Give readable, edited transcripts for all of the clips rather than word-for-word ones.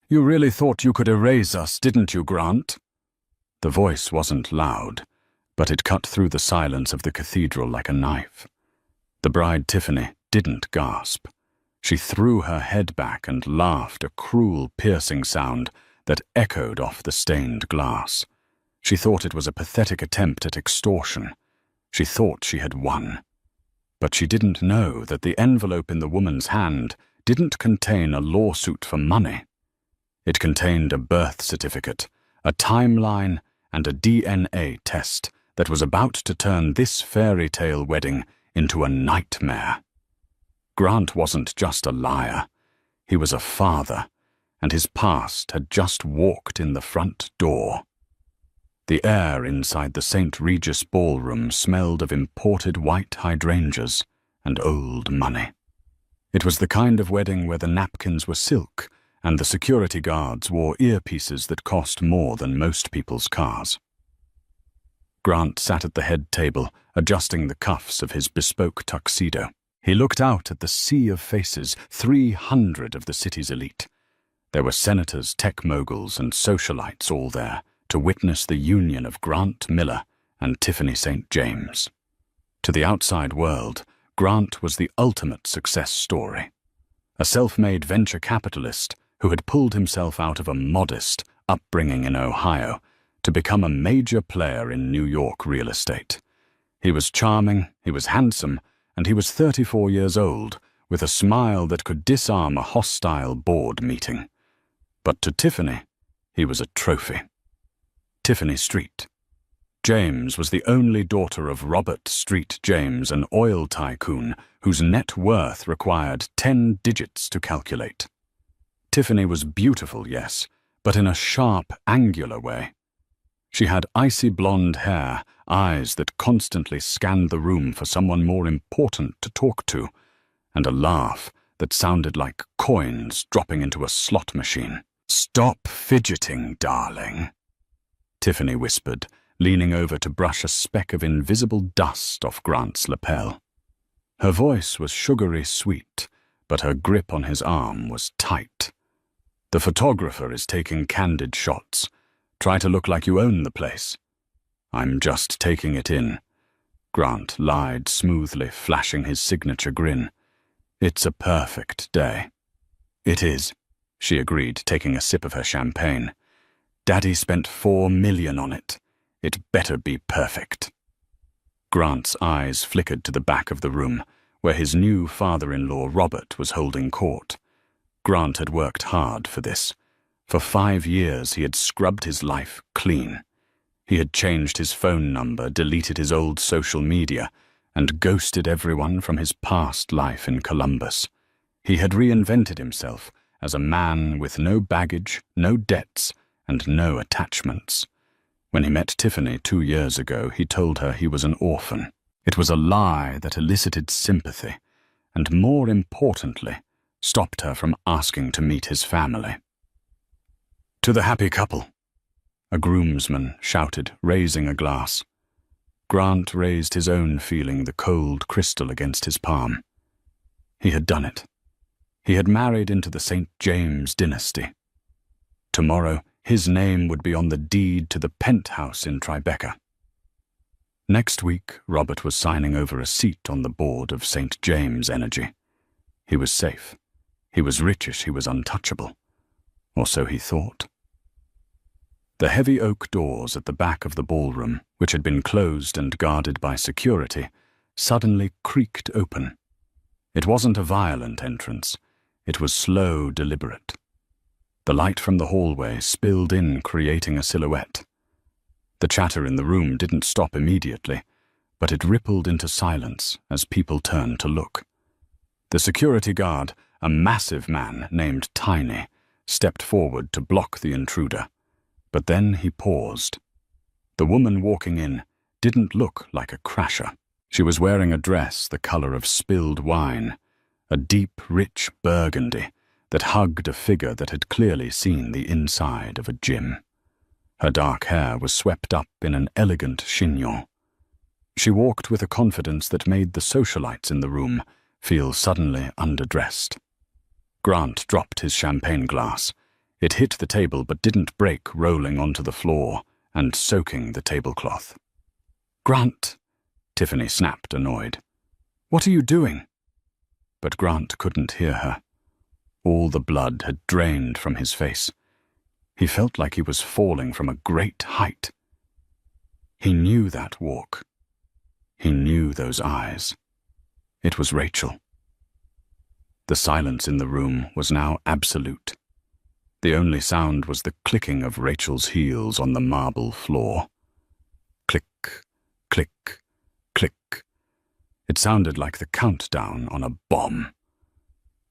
You really thought you could erase us, didn't you, Grant? The voice wasn't loud, but it cut through the silence of the cathedral like a knife. The bride Tiffany didn't gasp. She threw her head back and laughed, a cruel, piercing sound that echoed off the stained glass. She thought it was a pathetic attempt at extortion. She thought she had won. But she didn't know that the envelope in the woman's hand didn't contain a lawsuit for money. It contained a birth certificate, a timeline, and a DNA test that was about to turn this fairy tale wedding into a nightmare. Grant wasn't just a liar. He was a father, and his past had just walked in the front door. The air inside the St. Regis ballroom smelled of imported white hydrangeas and old money. It was the kind of wedding where the napkins were silk and the security guards wore earpieces that cost more than most people's cars. Grant sat at the head table, adjusting the cuffs of his bespoke tuxedo. He looked out at the sea of faces, 300 of the city's elite. There were senators, tech moguls, and socialites all there to witness the union of Grant Miller and Tiffany St. James. To the outside world, Grant was the ultimate success story. A self-made venture capitalist who had pulled himself out of a modest upbringing in Ohio to become a major player in New York real estate. He was charming, he was handsome, and he was 34 years old, with a smile that could disarm a hostile board meeting. But to Tiffany, he was a trophy. Tiffany Street. James was the only daughter of Robert Street James, an oil tycoon whose net worth required 10 digits to calculate. Tiffany was beautiful, yes, but in a sharp, angular way. She had icy blonde hair, eyes that constantly scanned the room for someone more important to talk to, and a laugh that sounded like coins dropping into a slot machine. "Stop fidgeting, darling," Tiffany whispered, leaning over to brush a speck of invisible dust off Grant's lapel. Her voice was sugary sweet, but her grip on his arm was tight. "The photographer is taking candid shots. Try to look like you own the place." "I'm just taking it in," Grant lied smoothly, flashing his signature grin. "It's a perfect day." "It is," she agreed, taking a sip of her champagne. "Daddy spent $4 million on it. It better be perfect." Grant's eyes flickered to the back of the room, where his new father-in-law Robert was holding court. Grant had worked hard for this. For 5 years he had scrubbed his life clean. He had changed his phone number, deleted his old social media, and ghosted everyone from his past life in Columbus. He had reinvented himself as a man with no baggage, no debts, and no attachments. When he met Tiffany 2 years ago, he told her he was an orphan. It was a lie that elicited sympathy, and more importantly, stopped her from asking to meet his family. "To the happy couple," a groomsman shouted, raising a glass. Grant raised his own, feeling the cold crystal against his palm. He had done it. He had married into the St. James dynasty. Tomorrow, his name would be on the deed to the penthouse in Tribeca. Next week, Robert was signing over a seat on the board of St. James Energy. He was safe. He was richish, he was untouchable. Or so he thought. The heavy oak doors at the back of the ballroom, which had been closed and guarded by security, suddenly creaked open. It wasn't a violent entrance. It was slow, deliberate. The light from the hallway spilled in, creating a silhouette. The chatter in the room didn't stop immediately, but it rippled into silence as people turned to look. The security guard, a massive man named Tiny, stepped forward to block the intruder. But then he paused. The woman walking in didn't look like a crasher. She was wearing a dress the color of spilled wine, a deep, rich burgundy that hugged a figure that had clearly seen the inside of a gym. Her dark hair was swept up in an elegant chignon. She walked with a confidence that made the socialites in the room feel suddenly underdressed. Grant dropped his champagne glass. It hit the table but didn't break, rolling onto the floor and soaking the tablecloth. "Grant," Tiffany snapped, annoyed. "What are you doing?" But Grant couldn't hear her. All the blood had drained from his face. He felt like he was falling from a great height. He knew that walk. He knew those eyes. It was Rachel. The silence in the room was now absolute. The only sound was the clicking of Rachel's heels on the marble floor. Click, click, click. It sounded like the countdown on a bomb.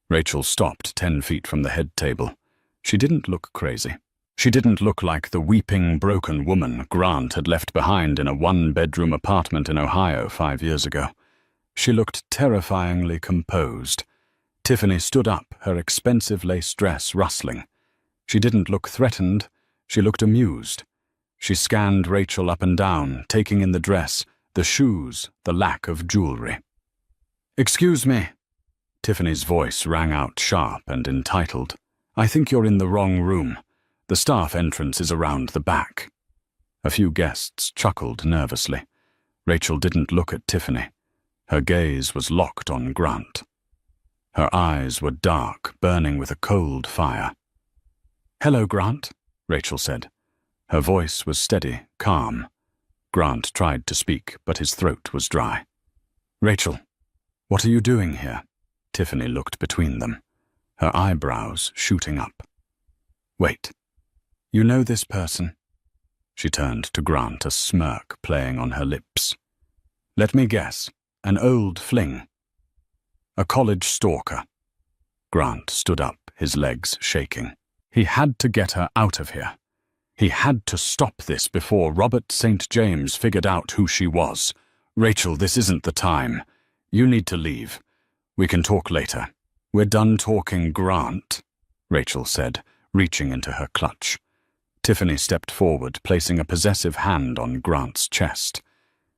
Rachel stopped 10 feet from the head table. She didn't look crazy. She didn't look like the weeping, broken woman Grant had left behind in a one-bedroom apartment in Ohio 5 years ago. She looked terrifyingly composed. Tiffany stood up, her expensive lace dress rustling. She didn't look threatened. She looked amused. She scanned Rachel up and down, taking in the dress, the shoes, the lack of jewelry. "Excuse me." Tiffany's voice rang out sharp and entitled. "I think you're in the wrong room. The staff entrance is around the back." A few guests chuckled nervously. Rachel didn't look at Tiffany. Her gaze was locked on Grant. Her eyes were dark, burning with a cold fire. "Hello, Grant," Rachel said. Her voice was steady, calm. Grant tried to speak, but his throat was dry. "Rachel, what are you doing here?" Tiffany looked between them, her eyebrows shooting up. "Wait. You know this person?" She turned to Grant, a smirk playing on her lips. "Let me guess. An old fling." "A college stalker." Grant stood up, his legs shaking. He had to get her out of here. He had to stop this before Robert St. James figured out who she was. "Rachel, this isn't the time. You need to leave. We can talk later." "We're done talking, Grant," Rachel said, reaching into her clutch. Tiffany stepped forward, placing a possessive hand on Grant's chest.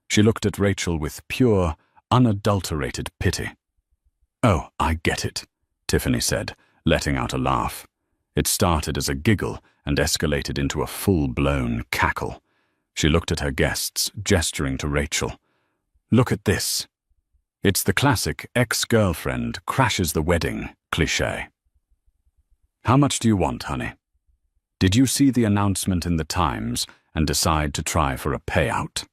She looked at Rachel with pure, unadulterated pity. "Oh, I get it," Tiffany said, letting out a laugh. It started as a giggle and escalated into a full-blown cackle. She looked at her guests, gesturing to Rachel. "Look at this." It's the classic ex-girlfriend crashes the wedding cliché. "How much do you want, honey? Did you see the announcement in the Times and decide to try for a payout?"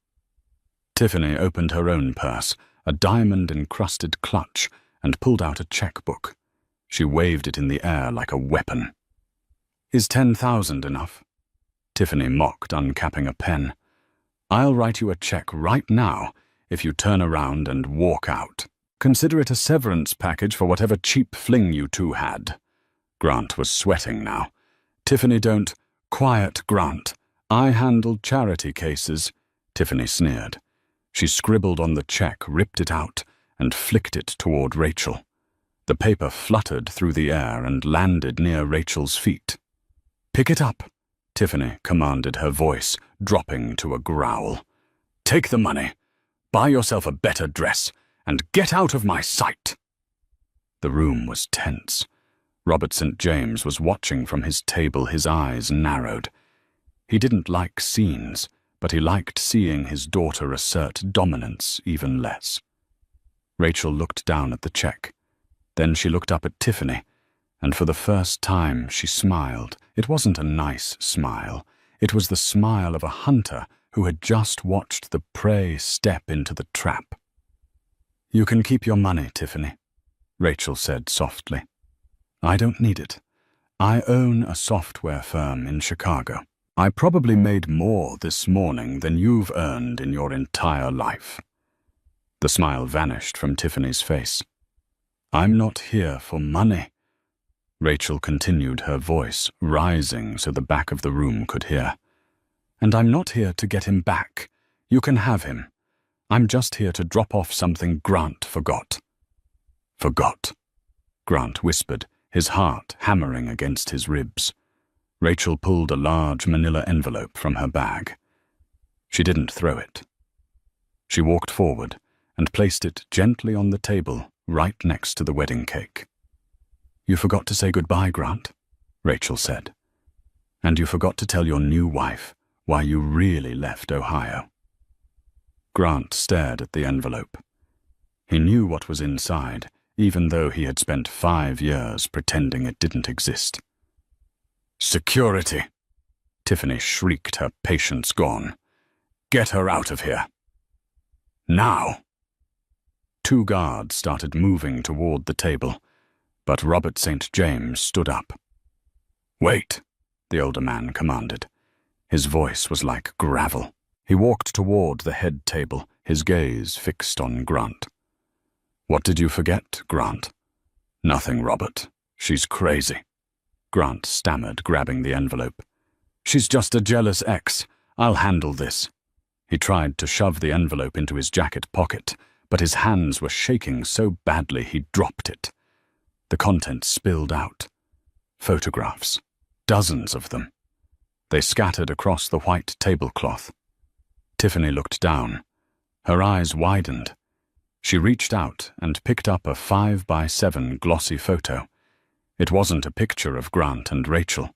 Tiffany opened her own purse, a diamond-encrusted clutch, and pulled out a checkbook. She waved it in the air like a weapon. "Is 10,000 enough?" Tiffany mocked, uncapping a pen. "I'll write you a check right now if you turn around and walk out. Consider it a severance package for whatever cheap fling you two had." Grant was sweating now. "Tiffany, don't—" "Quiet, Grant. I handled charity cases," Tiffany sneered. She scribbled on the check, ripped it out, and flicked it toward Rachel. The paper fluttered through the air and landed near Rachel's feet. "Pick it up," Tiffany commanded, her voice dropping to a growl. "Take the money, buy yourself a better dress, and get out of my sight." The room was tense. Robert St. James was watching from his table, his eyes narrowed. He didn't like scenes, but he liked seeing his daughter assert dominance even less. Rachel looked down at the check. Then she looked up at Tiffany, and for the first time she smiled. It wasn't a nice smile. It was the smile of a hunter who had just watched the prey step into the trap. "You can keep your money, Tiffany," Rachel said softly. "I don't need it. I own a software firm in Chicago. I probably made more this morning than you've earned in your entire life." The smile vanished from Tiffany's face. "I'm not here for money," Rachel continued, her voice rising so the back of the room could hear. "And I'm not here to get him back. You can have him. I'm just here to drop off something Grant forgot." "Forgot," Grant whispered, his heart hammering against his ribs. Rachel pulled a large manila envelope from her bag. She didn't throw it. She walked forward and placed it gently on the table right next to the wedding cake. "You forgot to say goodbye, Grant," Rachel said. And you forgot to tell your new wife why you really left Ohio. Grant stared at the envelope. He knew what was inside, even though he had spent 5 years pretending it didn't exist. "Security!" Tiffany shrieked, her patience gone. "Get her out of here. Now!" 2 guards started moving toward the table, but Robert St. James stood up. "Wait," the older man commanded. His voice was like gravel. He walked toward the head table, his gaze fixed on Grant. "What did you forget, Grant?" "Nothing, Robert. She's crazy," Grant stammered, grabbing the envelope. "She's just a jealous ex. I'll handle this." He tried to shove the envelope into his jacket pocket, but his hands were shaking so badly he dropped it. The contents spilled out. Photographs. Dozens of them. They scattered across the white tablecloth. Tiffany looked down. Her eyes widened. She reached out and picked up a 5x7 glossy photo. It wasn't a picture of Grant and Rachel.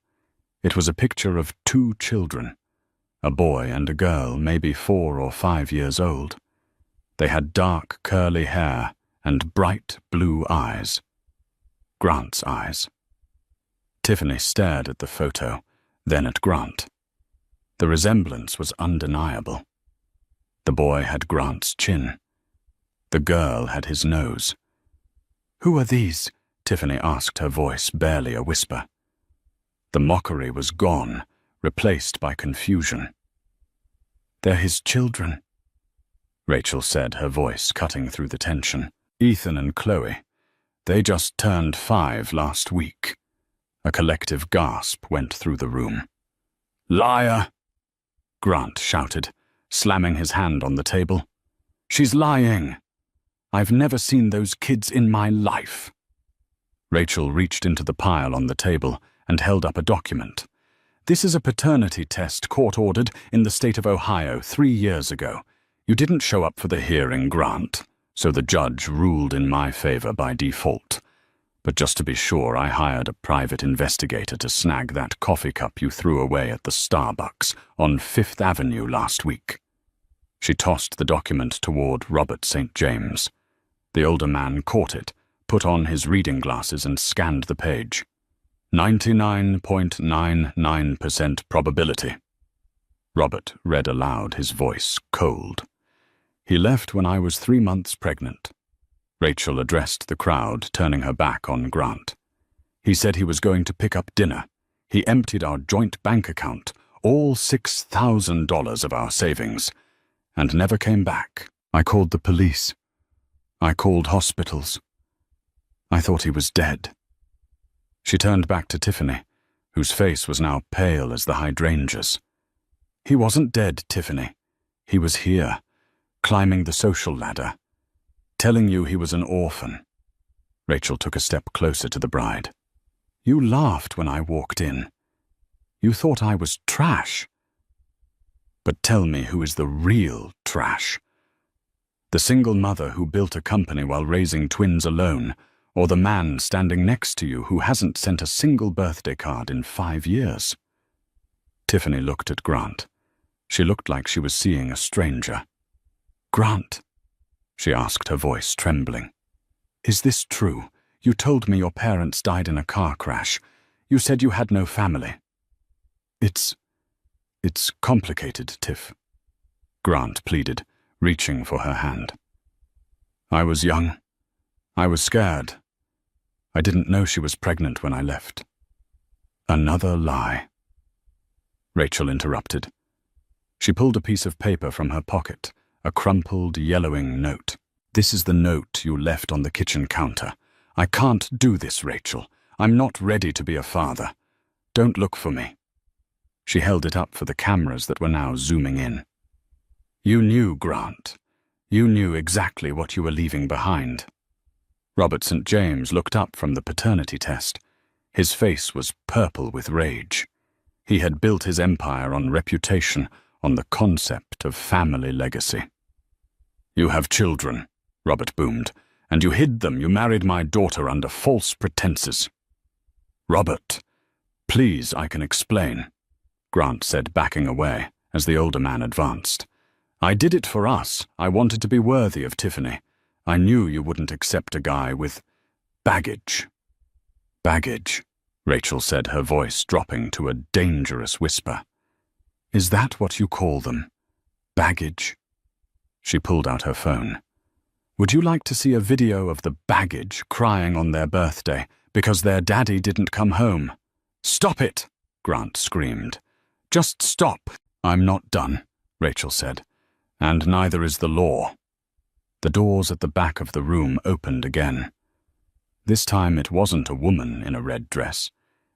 It was a picture of 2 children, a boy and a girl, maybe 4 or 5 years old. They had dark, curly hair and bright blue eyes. Grant's eyes. Tiffany stared at the photo, then at Grant. The resemblance was undeniable. The boy had Grant's chin. The girl had his nose. "Who are these?" Tiffany asked, her voice barely a whisper. The mockery was gone, replaced by confusion. "They're his children," Rachel said, her voice cutting through the tension. "Ethan and Chloe. They just turned 5 last week." A collective gasp went through the room. "Liar!" Grant shouted, slamming his hand on the table. "She's lying. I've never seen those kids in my life." Rachel reached into the pile on the table and held up a document. "This is a paternity test court-ordered in the state of Ohio 3 years ago. You didn't show up for the hearing, Grant, so the judge ruled in my favor by default. But just to be sure, I hired a private investigator to snag that coffee cup you threw away at the Starbucks on 5th Avenue last week." She tossed the document toward Robert St. James. The older man caught it, put on his reading glasses and scanned the page. 99.99% probability. Robert read aloud, his voice cold. "He left when I was 3 months pregnant." Rachel addressed the crowd, turning her back on Grant. "He said he was going to pick up dinner. He emptied our joint bank account, all $6,000 of our savings, and never came back. I called the police. I called hospitals. I thought he was dead." She turned back to Tiffany, whose face was now pale as the hydrangeas. "He wasn't dead, Tiffany. He was here, climbing the social ladder, telling you he was an orphan." Rachel took a step closer to the bride. "You laughed when I walked in. You thought I was trash. But tell me who is the real trash. The single mother who built a company while raising twins alone, or the man standing next to you who hasn't sent a single birthday card in 5 years?" Tiffany looked at Grant. She looked like she was seeing a stranger. "Grant," she asked, her voice trembling, "is this true? You told me your parents died in a car crash. You said you had no family." It's complicated, Tiff," Grant pleaded, reaching for her hand. "I was young. I was scared. I didn't know she was pregnant when I left." "Another lie," Rachel interrupted. She pulled a piece of paper from her pocket, a crumpled, yellowing note. "This is the note you left on the kitchen counter. I can't do this, Rachel. I'm not ready to be a father. Don't look for me." She held it up for the cameras that were now zooming in. "You knew, Grant. You knew exactly what you were leaving behind." Robert St. James looked up from the paternity test. His face was purple with rage. He had built his empire on reputation, on the concept of family legacy. "You have children," Robert boomed, "and you hid them. You married my daughter under false pretenses." "Robert, please, I can explain." Grant said, backing away as the older man advanced. I did it for us. I wanted to be worthy of Tiffany. I knew you wouldn't accept a guy with baggage. Baggage, Rachel said, her voice dropping to a dangerous whisper. Is that what you call them? Baggage? She pulled out her phone. Would you like to see a video of the baggage crying on their birthday because their daddy didn't come home? Stop it, Grant screamed. Just stop. I'm not done, Rachel said. And neither is the law. The doors at the back of the room opened again. This time it wasn't a woman in a red dress.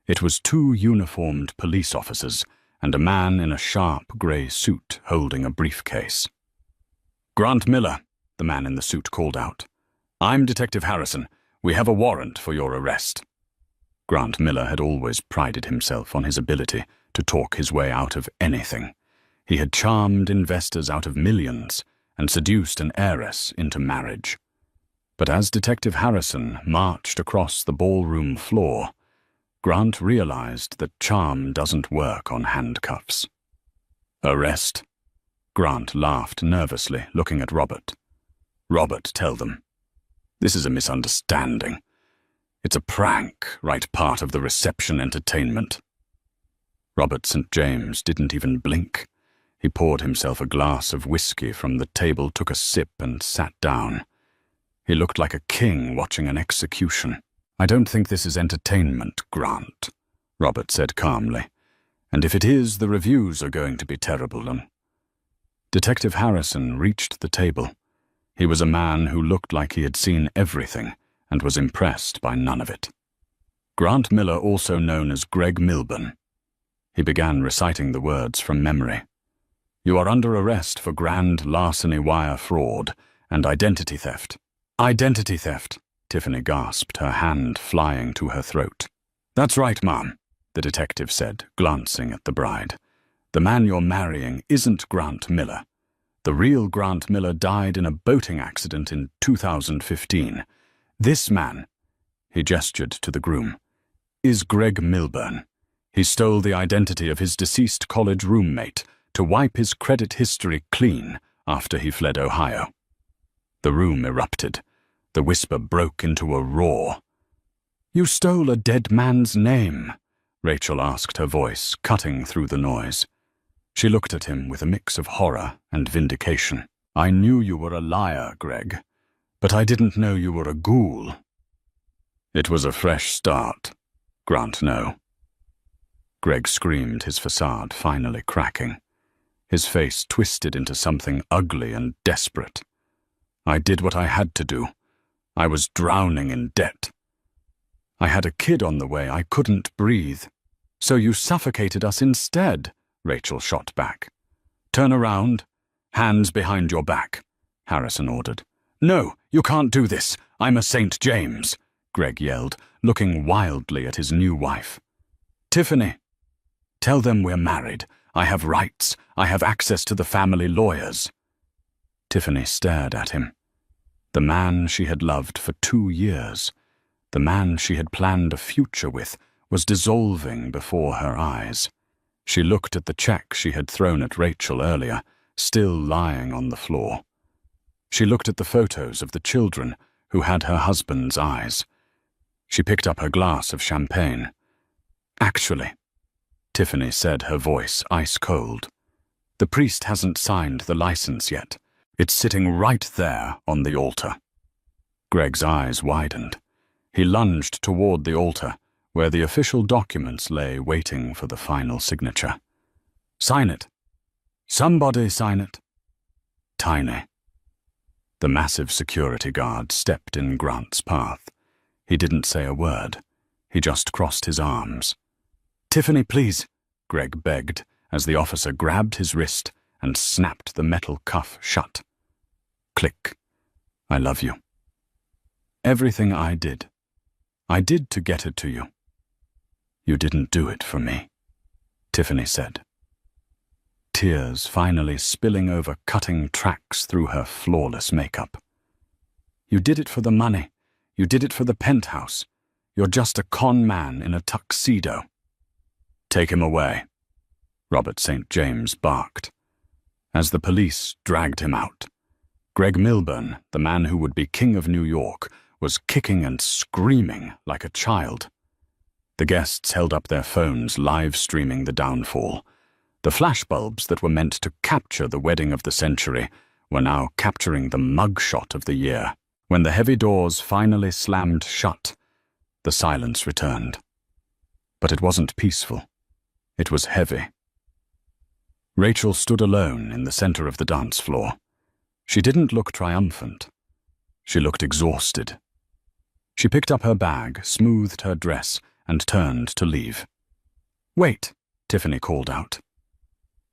It was two uniformed police officers and a man in a sharp grey suit holding a briefcase. Grant Miller, the man in the suit called out. I'm Detective Harrison. We have a warrant for your arrest. Grant Miller had always prided himself on his ability to talk his way out of anything. He had charmed investors out of millions and seduced an heiress into marriage. But as Detective Harrison marched across the ballroom floor, Grant realized that charm doesn't work on handcuffs. Arrest? Grant laughed nervously, looking at Robert. Robert, tell them. This is a misunderstanding. It's a prank, right part of the reception entertainment. Robert St. James didn't even blink. He poured himself a glass of whiskey from the table, took a sip, and sat down. He looked like a king watching an execution. I don't think this is entertainment, Grant, Robert said calmly. And if it is, the reviews are going to be terrible. Detective Harrison reached the table. He was a man who looked like he had seen everything and was impressed by none of it. Grant Miller, also known as Greg Milburn. He began reciting the words from memory. You are under arrest for grand larceny, wire fraud, and identity theft. Identity theft, Tiffany gasped, her hand flying to her throat. That's right, Ma'am, the detective said, glancing at the bride. The man you're marrying isn't Grant Miller. The real Grant Miller died in a boating accident in 2015. This man, he gestured to the groom, is Greg Milburn. He stole the identity of his deceased college roommate to wipe his credit history clean after he fled Ohio. The room erupted. The whisper broke into a roar. You stole a dead man's name, Rachel asked, her voice cutting through the noise. She looked at him with a mix of horror and vindication. I knew you were a liar, Greg, but I didn't know you were a ghoul. It was a fresh start. Grant, no. Greg screamed, his facade finally cracking. His face twisted into something ugly and desperate. I did what I had to do. I was drowning in debt. I had a kid on the way. I couldn't breathe. So you suffocated us instead, Rachel shot back. Turn around. Hands behind your back, Harrison ordered. No, you can't do this. I'm a St. James, Greg yelled, looking wildly at his new wife. Tiffany, tell them we're married. I have rights. I have access to the family lawyers. Tiffany stared at him. The man she had loved for 2 years, the man she had planned a future with, was dissolving before her eyes. She looked at the check she had thrown at Rachel earlier, still lying on the floor. She looked at the photos of the children who had her husband's eyes. She picked up her glass of champagne. Actually, Tiffany said, her voice ice cold, the priest hasn't signed the license yet. It's sitting right there on the altar. Greg's eyes widened. He lunged toward the altar, where the official documents lay waiting for the final signature. Sign it. Somebody sign it. Tiny. The massive security guard stepped in Grant's path. He didn't say a word. He just crossed his arms. Tiffany, please, Greg begged, as the officer grabbed his wrist and snapped the metal cuff shut. Click. I love you. Everything I did to get it to you. You didn't do it for me, Tiffany said. Tears finally spilling over cutting tracks through her flawless makeup. You did it for the money. You did it for the penthouse. You're just a con man in a tuxedo. Take him away. Robert St. James barked. As the police dragged him out, Greg Milburn, the man who would be king of New York, was kicking and screaming like a child. The guests held up their phones, live-streaming the downfall. The flashbulbs that were meant to capture the wedding of the century were now capturing the mugshot of the year. When the heavy doors finally slammed shut, the silence returned. But it wasn't peaceful. It was heavy. Rachel stood alone in the center of the dance floor. She didn't look triumphant. She looked exhausted. She picked up her bag, smoothed her dress, and turned to leave. "Wait," Tiffany called out.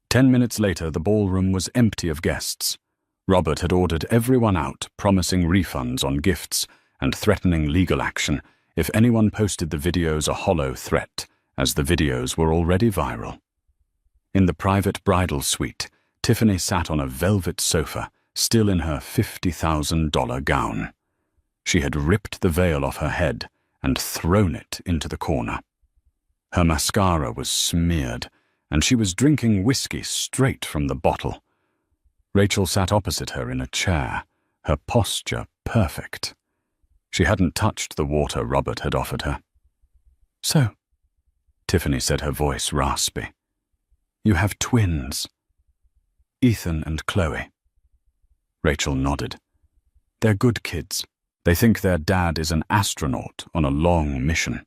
10 minutes later, the ballroom was empty of guests. Robert had ordered everyone out, promising refunds on gifts and threatening legal action if anyone posted the videos a hollow threat, as the videos were already viral. In the private bridal suite, Tiffany sat on a velvet sofa, still in her $50,000 gown. She had ripped the veil off her head and thrown it into the corner. Her mascara was smeared, and she was drinking whiskey straight from the bottle. Rachel sat opposite her in a chair, her posture perfect. She hadn't touched the water Robert had offered her. "So," Tiffany said, her voice raspy, "you have twins. Ethan and Chloe." Rachel nodded. "They're good kids. They think their dad is an astronaut on a long mission.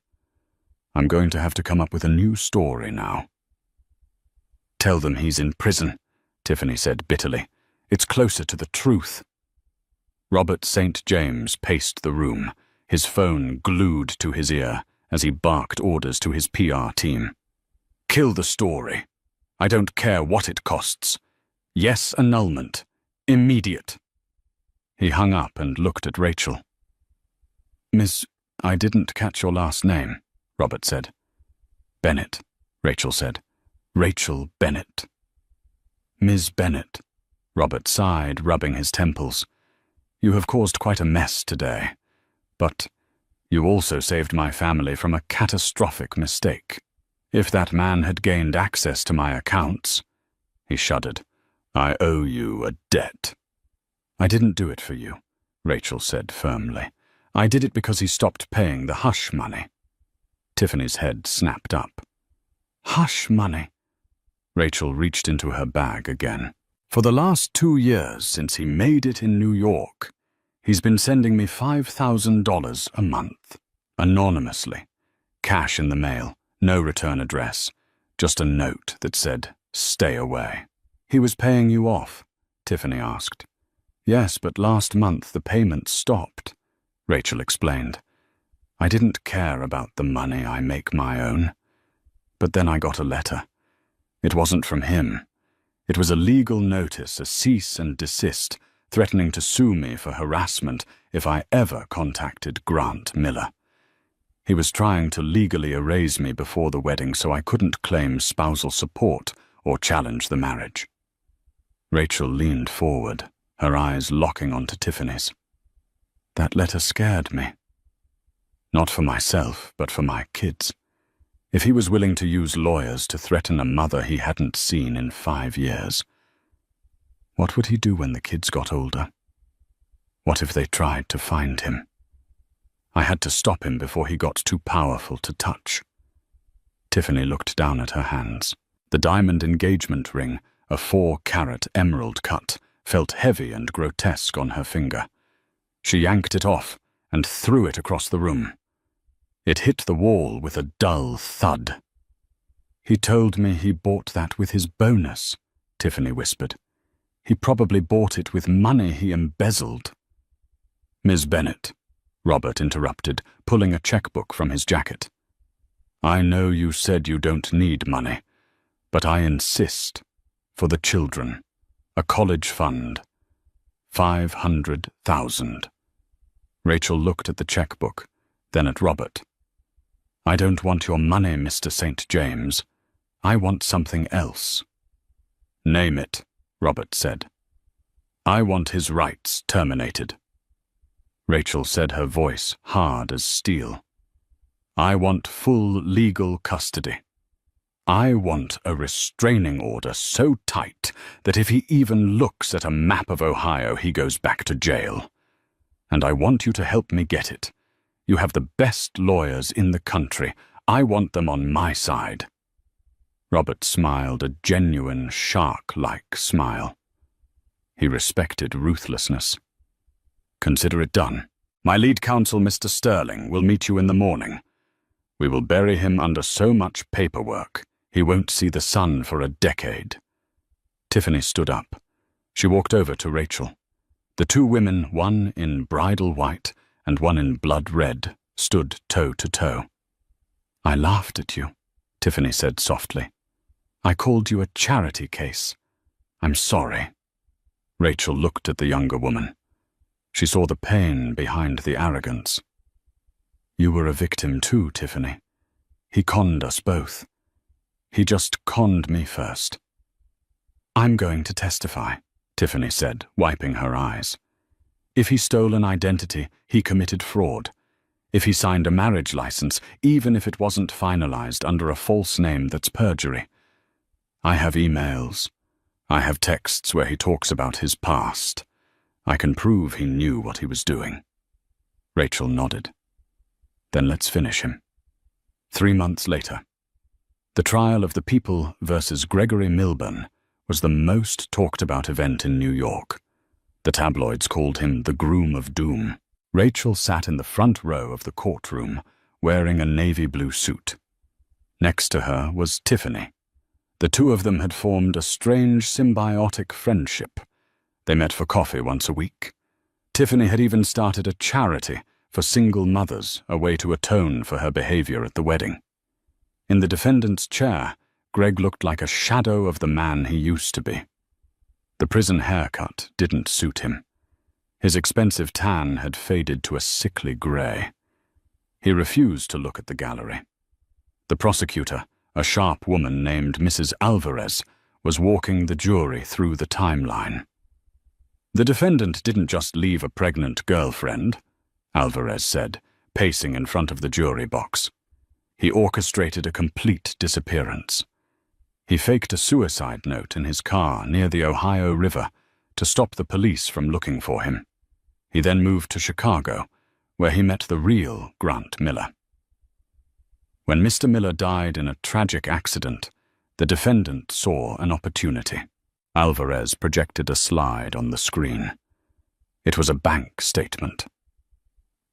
I'm going to have to come up with a new story now." "Tell them he's in prison," Tiffany said bitterly. "It's closer to the truth." Robert St. James paced the room, his phone glued to his ear as he barked orders to his PR team. "Kill the story. I don't care what it costs. Yes, annulment. Immediate." He hung up and looked at Rachel. "Miss, I didn't catch your last name," Robert said. "Bennett," Rachel said. "Rachel Bennett." "Ms. Bennett," Robert sighed, rubbing his temples. "You have caused quite a mess today, but you also saved my family from a catastrophic mistake. If that man had gained access to my accounts," he shuddered, "I owe you a debt." "I didn't do it for you," Rachel said firmly. "I did it because he stopped paying the hush money." Tiffany's head snapped up. "Hush money?" Rachel reached into her bag again. "For the last 2 years since he made it in New York, he's been sending me $5,000 a month, anonymously. Cash in the mail, no return address, just a note that said, 'Stay away.'" "He was paying you off?" Tiffany asked. "Yes, but last month the payments stopped," Rachel explained. "I didn't care about the money, I make my own. But then I got a letter. It wasn't from him. It was a legal notice, a cease and desist, threatening to sue me for harassment if I ever contacted Grant Miller. He was trying to legally erase me before the wedding so I couldn't claim spousal support or challenge the marriage." Rachel leaned forward, her eyes locking onto Tiffany's. "That letter scared me. Not for myself, but for my kids. If he was willing to use lawyers to threaten a mother he hadn't seen in 5 years, what would he do when the kids got older? What if they tried to find him? I had to stop him before he got too powerful to touch." Tiffany looked down at her hands. The diamond engagement ring, a 4-carat emerald cut, felt heavy and grotesque on her finger. She yanked it off and threw it across the room. It hit the wall with a dull thud. "He told me he bought that with his bonus," Tiffany whispered. "He probably bought it with money he embezzled." "Ms. Bennett," Robert interrupted, pulling a checkbook from his jacket. "I know you said you don't need money, but I insist. For the children. A college fund. 500,000. Rachel looked at the checkbook, then at Robert. "I don't want your money, Mr. St. James. I want something else." "Name it," Robert said. "I want his rights terminated." Rachel said, her voice hard as steel. "I want full legal custody. I want a restraining order so tight that if he even looks at a map of Ohio, he goes back to jail. And I want you to help me get it. You have the best lawyers in the country. I want them on my side." Robert smiled, a genuine shark-like smile. He respected ruthlessness. "Consider it done. My lead counsel, Mr. Sterling, will meet you in the morning. We will bury him under so much paperwork, he won't see the sun for a decade." Tiffany stood up. She walked over to Rachel. The two women, one in bridal white and one in blood red, stood toe to toe. "I laughed at you," Tiffany said softly. "I called you a charity case. I'm sorry." Rachel looked at the younger woman. She saw the pain behind the arrogance. "You were a victim too, Tiffany. He conned us both. He just conned me first." "I'm going to testify," Tiffany said, wiping her eyes. "If he stole an identity, he committed fraud. If he signed a marriage license, even if it wasn't finalized under a false name, that's perjury. I have emails. I have texts where he talks about his past. I can prove he knew what he was doing." Rachel nodded. "Then let's finish him." 3 months later. The trial of the People versus Gregory Milburn was the most talked about event in New York. The tabloids called him the Groom of Doom. Rachel sat in the front row of the courtroom, wearing a navy blue suit. Next to her was Tiffany. The two of them had formed a strange symbiotic friendship. They met for coffee once a week. Tiffany had even started a charity for single mothers, a way to atone for her behavior at the wedding. In the defendant's chair, Greg looked like a shadow of the man he used to be. The prison haircut didn't suit him. His expensive tan had faded to a sickly gray. He refused to look at the gallery. The prosecutor, a sharp woman named Mrs. Alvarez, was walking the jury through the timeline. "The defendant didn't just leave a pregnant girlfriend," Alvarez said, pacing in front of the jury box. "He orchestrated a complete disappearance. He faked a suicide note in his car near the Ohio River to stop the police from looking for him. He then moved to Chicago, where he met the real Grant Miller. When Mr. Miller died in a tragic accident, the defendant saw an opportunity." Alvarez projected a slide on the screen. It was a bank statement.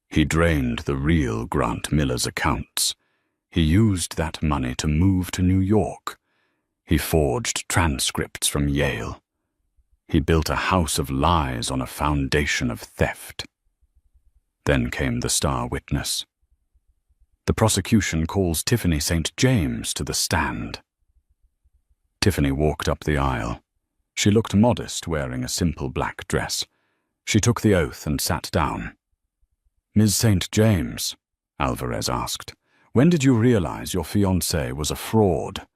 "He drained the real Grant Miller's accounts. He used that money to move to New York. He forged transcripts from Yale. He built a house of lies on a foundation of theft." Then came the star witness. The prosecution calls Tiffany St. James to the stand. Tiffany walked up the aisle. She looked modest, wearing a simple black dress. She took the oath and sat down. "Ms. St. James," Alvarez asked, "when did you realize your fiancé was a fraud?"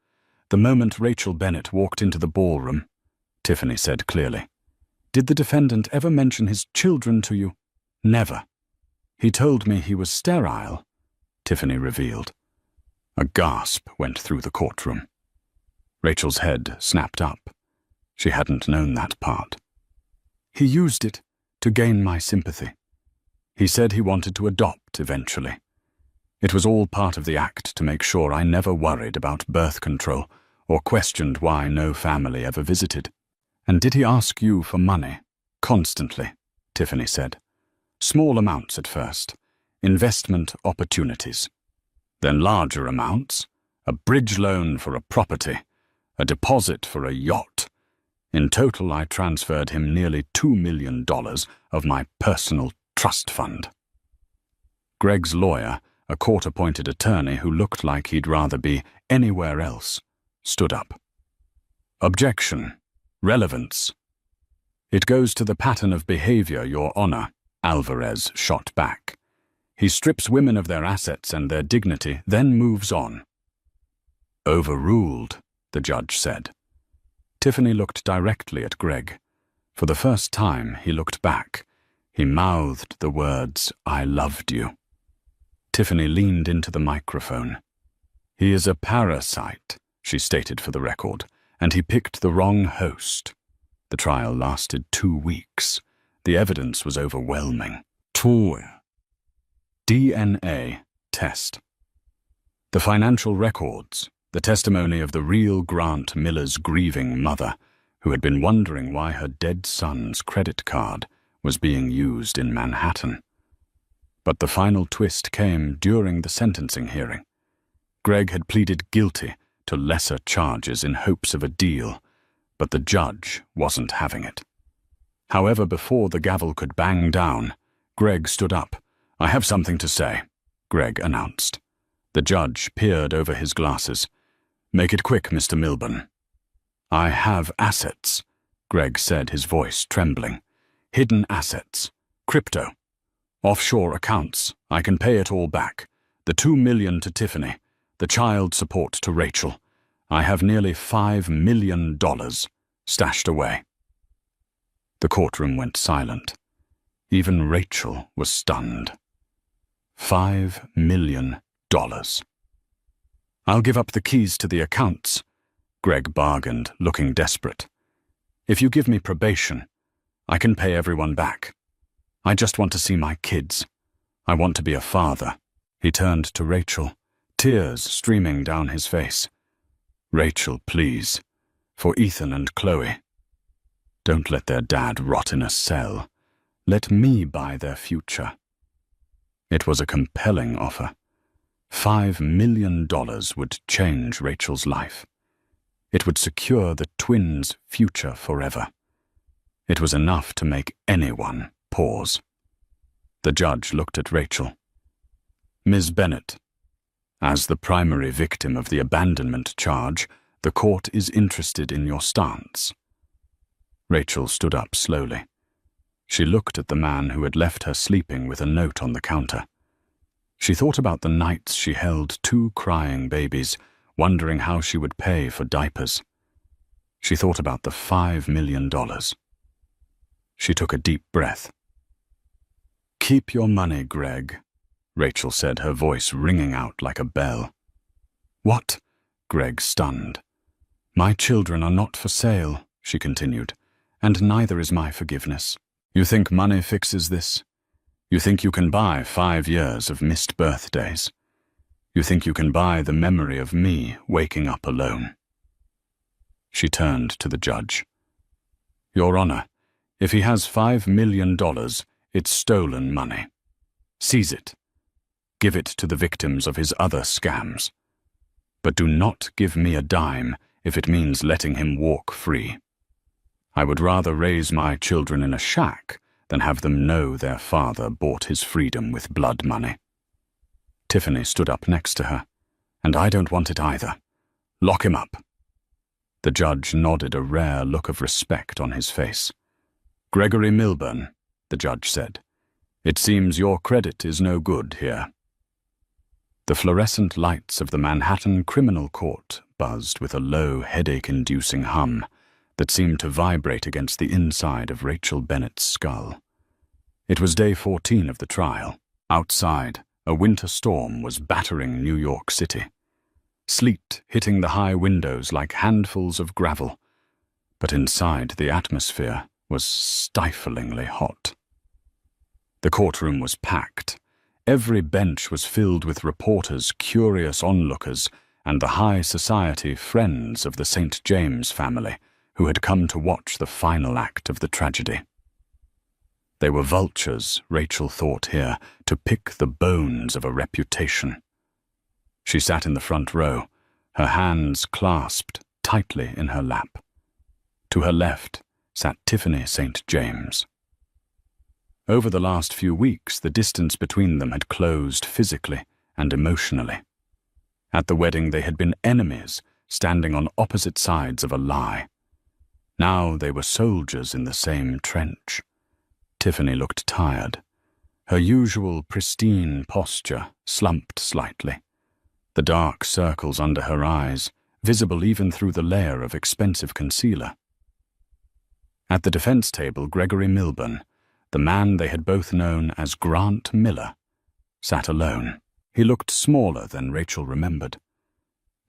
"The moment Rachel Bennett walked into the ballroom," Tiffany said clearly. "Did the defendant ever mention his children to you?" "Never." "He told me he was sterile," Tiffany revealed. A gasp went through the courtroom. Rachel's head snapped up. She hadn't known that part. "He used it to gain my sympathy. He said he wanted to adopt eventually. It was all part of the act to make sure I never worried about birth control or questioned why no family ever visited." "And did he ask you for money?" "Constantly," Tiffany said. "Small amounts at first, investment opportunities. Then larger amounts, a bridge loan for a property, a deposit for a yacht. In total, I transferred him nearly $2 million of my personal trust fund." Greg's lawyer, a court-appointed attorney who looked like he'd rather be anywhere else, stood up. "Objection. Relevance." "It goes to the pattern of behavior, Your Honor," Alvarez shot back. "He strips women of their assets and their dignity, then moves on." "Overruled," the judge said. Tiffany looked directly at Greg. For the first time, he looked back. He mouthed the words, "I loved you." Tiffany leaned into the microphone. "He is a parasite," she stated for the record, and he picked the wrong host. The trial lasted 2 weeks. The evidence was overwhelming. DNA test. The financial records, the testimony of the real Grant Miller's grieving mother, who had been wondering why her dead son's credit card was being used in Manhattan. But the final twist came during the sentencing hearing. Greg had pleaded guilty to lesser charges in hopes of a deal, but the judge wasn't having it. However, before the gavel could bang down, Greg stood up. "I have something to say," Greg announced. The judge peered over his glasses. "Make it quick, Mr. Milburn." "I have assets," Greg said, his voice trembling. "Hidden assets. Crypto. Offshore accounts. I can pay it all back. The $2 million to Tiffany. The child support to Rachel. I have nearly $5 million stashed away." The courtroom went silent. Even Rachel was stunned. $5 million. "I'll give up the keys to the accounts," Greg bargained, looking desperate. "If you give me probation, I can pay everyone back. I just want to see my kids. I want to be a father." He turned to Rachel, tears streaming down his face. "Rachel, please, for Ethan and Chloe. Don't let their dad rot in a cell. Let me buy their future." It was a compelling offer. $5 million would change Rachel's life. It would secure the twins' future forever. It was enough to make anyone pause. The judge looked at Rachel. "Ms. Bennett, as the primary victim of the abandonment charge, the court is interested in your stance." Rachel stood up slowly. She looked at the man who had left her sleeping with a note on the counter. She thought about the nights she held 2 crying babies, wondering how she would pay for diapers. She thought about the $5 million. She took a deep breath. "Keep your money, Greg," Rachel said, her voice ringing out like a bell. "What?" Greg stunned. "My children are not for sale," she continued, "and neither is my forgiveness. You think money fixes this? You think you can buy 5 years of missed birthdays? You think you can buy the memory of me waking up alone?" She turned to the judge. "Your Honor, if he has $5 million, it's stolen money. Seize it. Give it to the victims of his other scams. But do not give me a dime if it means letting him walk free. I would rather raise my children in a shack than have them know their father bought his freedom with blood money." Tiffany stood up next to her. "And I don't want it either. Lock him up." The judge nodded, a rare look of respect on his face. "Gregory Milburn," the judge said, "it seems your credit is no good here." The fluorescent lights of the Manhattan Criminal Court buzzed with a low, headache-inducing hum that seemed to vibrate against the inside of Rachel Bennett's skull. It was day 14 of the trial. Outside, a winter storm was battering New York City. Sleet hitting the high windows like handfuls of gravel, but inside the atmosphere was stiflingly hot. The courtroom was packed. Every bench was filled with reporters, curious onlookers, and the high society friends of the St. James family who had come to watch the final act of the tragedy. They were vultures, Rachel thought here, to pick the bones of a reputation. She sat in the front row, her hands clasped tightly in her lap. To her left sat Tiffany St. James. Over the last few weeks, the distance between them had closed physically and emotionally. At the wedding, they had been enemies, standing on opposite sides of a lie. Now they were soldiers in the same trench. Tiffany looked tired. Her usual pristine posture slumped slightly. The dark circles under her eyes, visible even through the layer of expensive concealer. At the defense table, Gregory Milburn, the man they had both known as Grant Miller, sat alone. He looked smaller than Rachel remembered.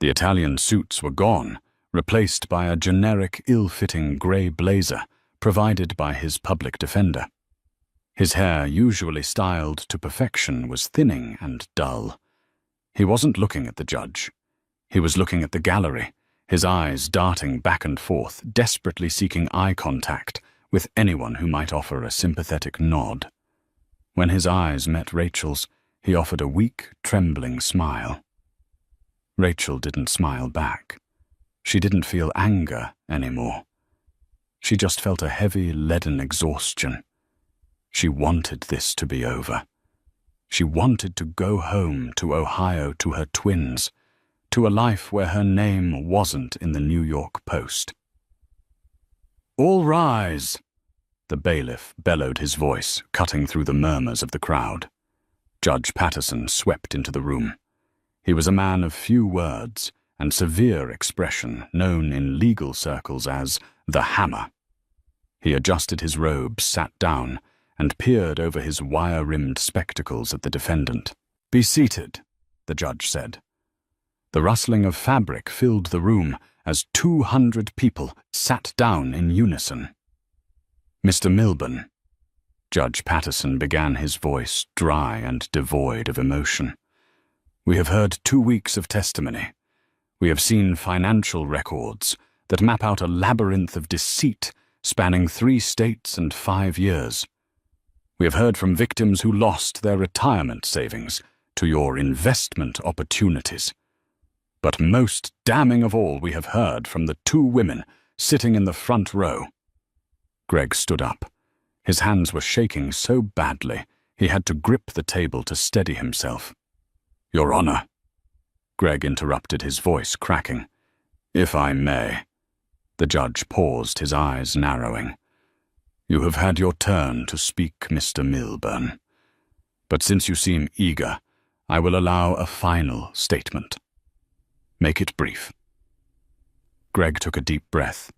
The Italian suits were gone, replaced by a generic, ill-fitting grey blazer provided by his public defender. His hair, usually styled to perfection, was thinning and dull. He wasn't looking at the judge. He was looking at the gallery, his eyes darting back and forth, desperately seeking eye contact with anyone who might offer a sympathetic nod. When his eyes met Rachel's, he offered a weak, trembling smile. Rachel didn't smile back. She didn't feel anger anymore. She just felt a heavy, leaden exhaustion. She wanted this to be over. She wanted to go home to Ohio to her twins, to a life where her name wasn't in the New York Post. "All rise!" The bailiff bellowed his voice, cutting through the murmurs of the crowd. Judge Patterson swept into the room. He was a man of few words and severe expression, known in legal circles as the Hammer. He adjusted his robes, sat down, and peered over his wire-rimmed spectacles at the defendant. "Be seated," the judge said. The rustling of fabric filled the room as 200 people sat down in unison. "Mr. Milburn," Judge Patterson began, his voice dry and devoid of emotion, "we have heard 2 weeks of testimony. We have seen financial records that map out a labyrinth of deceit spanning 3 states and 5 years. We have heard from victims who lost their retirement savings to your investment opportunities. But most damning of all, we have heard from the 2 women sitting in the front row." Greg stood up. His hands were shaking so badly he had to grip the table to steady himself. "Your Honor," Greg interrupted, his voice cracking. "If I may." The judge paused, his eyes narrowing. "You have had your turn to speak, Mr. Milburn. But since you seem eager, I will allow a final statement. Make it brief." Greg took a deep breath.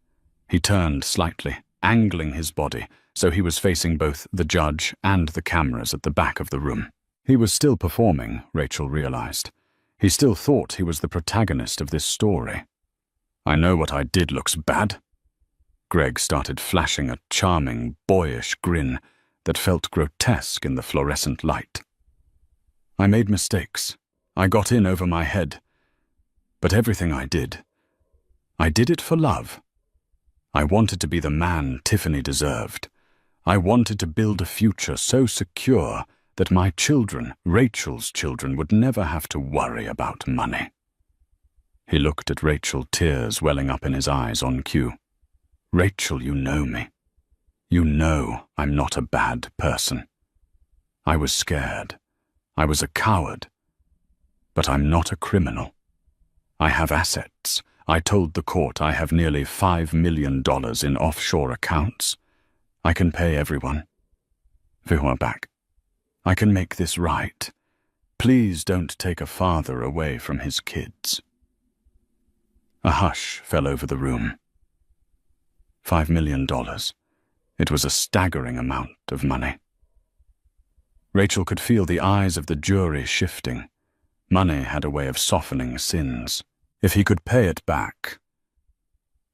He turned slightly, angling his body so he was facing both the judge and the cameras at the back of the room. He was still performing, Rachel realized. He still thought he was the protagonist of this story. "I know what I did looks bad." Greg started flashing a charming, boyish grin that felt grotesque in the fluorescent light. "I made mistakes. I got in over my head. But everything I did it for love. I wanted to be the man Tiffany deserved. I wanted to build a future so secure that my children, Rachel's children, would never have to worry about money." He looked at Rachel, tears welling up in his eyes on cue. "Rachel, you know me. You know I'm not a bad person. I was scared. I was a coward. But I'm not a criminal. I have assets. I told the court I have nearly $5 million in offshore accounts. I can pay everyone. Wir back. I can make this right. Please don't take a father away from his kids." A hush fell over the room. $5 million. It was a staggering amount of money. Rachel could feel the eyes of the jury shifting. Money had a way of softening sins. If he could pay it back.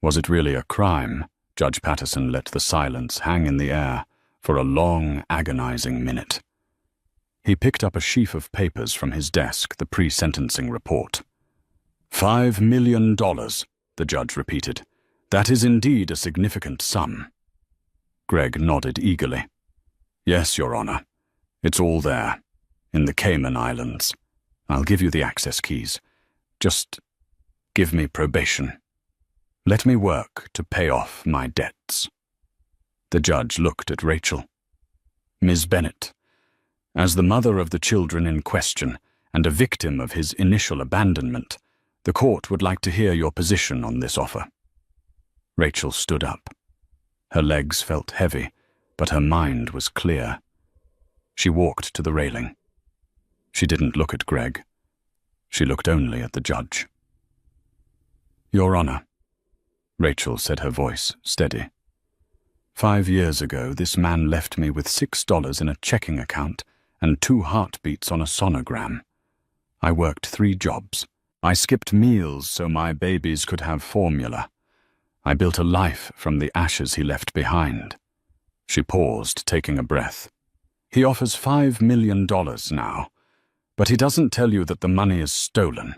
Was it really a crime? Judge Patterson let the silence hang in the air for a long, agonizing minute. He picked up a sheaf of papers from his desk, the pre-sentencing report. $5 million, the judge repeated. That is indeed a significant sum. Greg nodded eagerly. "Yes, Your Honor. It's all there, in the Cayman Islands. I'll give you the access keys. Just give me probation. Let me work to pay off my debts." The judge looked at Rachel. "Ms. Bennett, as the mother of the children in question and a victim of his initial abandonment, the court would like to hear your position on this offer." Rachel stood up. Her legs felt heavy, but her mind was clear. She walked to the railing. She didn't look at Greg. She looked only at the judge. "Your Honor," Rachel said, her voice steady. 5 years ago, this man left me with $6 in a checking account and 2 heartbeats on a sonogram. I worked 3 jobs. I skipped meals so my babies could have formula. I built a life from the ashes he left behind. She paused, taking a breath. He offers $5 million now, but he doesn't tell you that the money is stolen.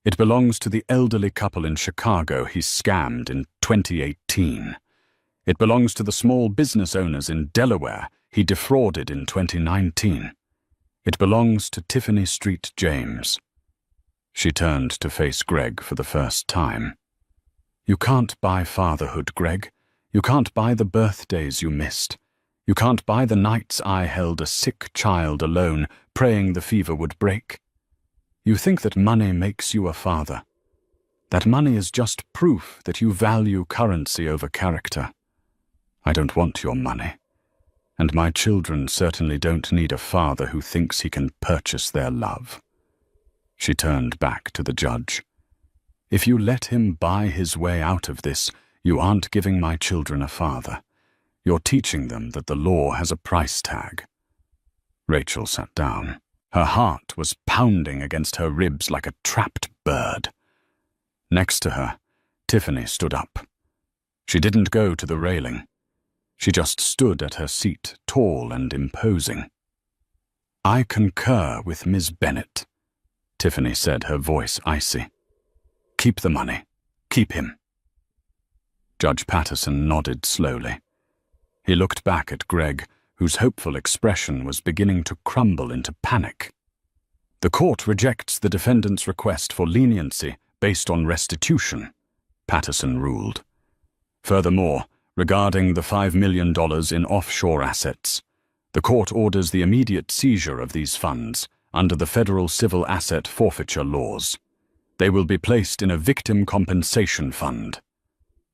It belongs to the elderly couple in Chicago he scammed in 2018. It belongs to the small business owners in Delaware he defrauded in 2019. It belongs to Tiffany Street James. She turned to face Greg for the first time. You can't buy fatherhood, Greg. You can't buy the birthdays you missed. You can't buy the nights I held a sick child alone, praying the fever would break. You think that money makes you a father. That money is just proof that you value currency over character. I don't want your money. And my children certainly don't need a father who thinks he can purchase their love. She turned back to the judge. If you let him buy his way out of this, you aren't giving my children a father. You're teaching them that the law has a price tag. Rachel sat down. Her heart was pounding against her ribs like a trapped bird. Next to her, Tiffany stood up. She didn't go to the railing. She just stood at her seat, tall and imposing. I concur with Ms. Bennett, Tiffany said, her voice icy. Keep the money. Keep him. Judge Patterson nodded slowly. He looked back at Greg, whose hopeful expression was beginning to crumble into panic. The court rejects the defendant's request for leniency based on restitution, Patterson ruled. Furthermore, regarding the $5 million in offshore assets, the court orders the immediate seizure of these funds under the federal civil asset forfeiture laws. They will be placed in a victim compensation fund.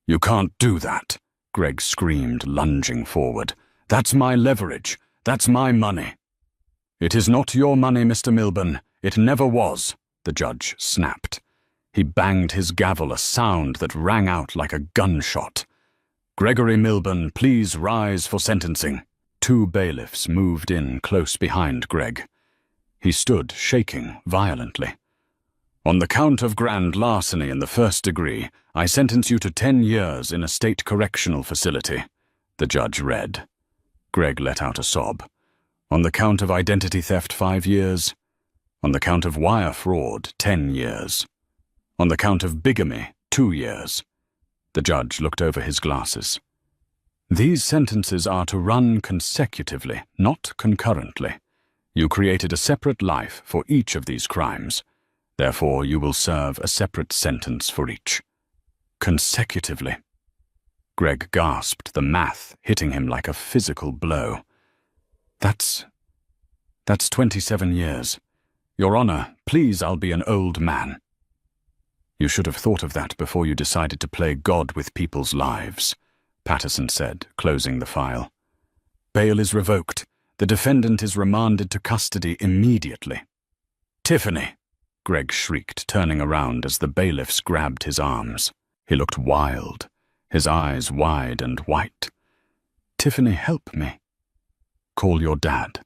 You can't do that, Greg screamed, lunging forward. That's my leverage. That's my money. It is not your money, Mr. Milburn. It never was, the judge snapped. He banged his gavel, a sound that rang out like a gunshot. Gregory Milburn, please rise for sentencing. Two bailiffs moved in close behind Greg. He stood, shaking violently. On the count of grand larceny in the first degree, I sentence you to 10 years in a state correctional facility, the judge read. Greg let out a sob. On the count of identity theft, 5 years. On the count of wire fraud, 10 years. On the count of bigamy, 2 years. The judge looked over his glasses. These sentences are to run consecutively, not concurrently. You created a separate life for each of these crimes. Therefore, you will serve a separate sentence for each. Consecutively. Greg gasped, the math hitting him like a physical blow. That's 27 years. Your Honor, please, I'll be an old man. You should have thought of that before you decided to play God with people's lives, Patterson said, closing the file. Bail is revoked. The defendant is remanded to custody immediately. Tiffany! Greg shrieked, turning around as the bailiffs grabbed his arms. He looked wild, his eyes wide and white. Tiffany, help me. Call your dad.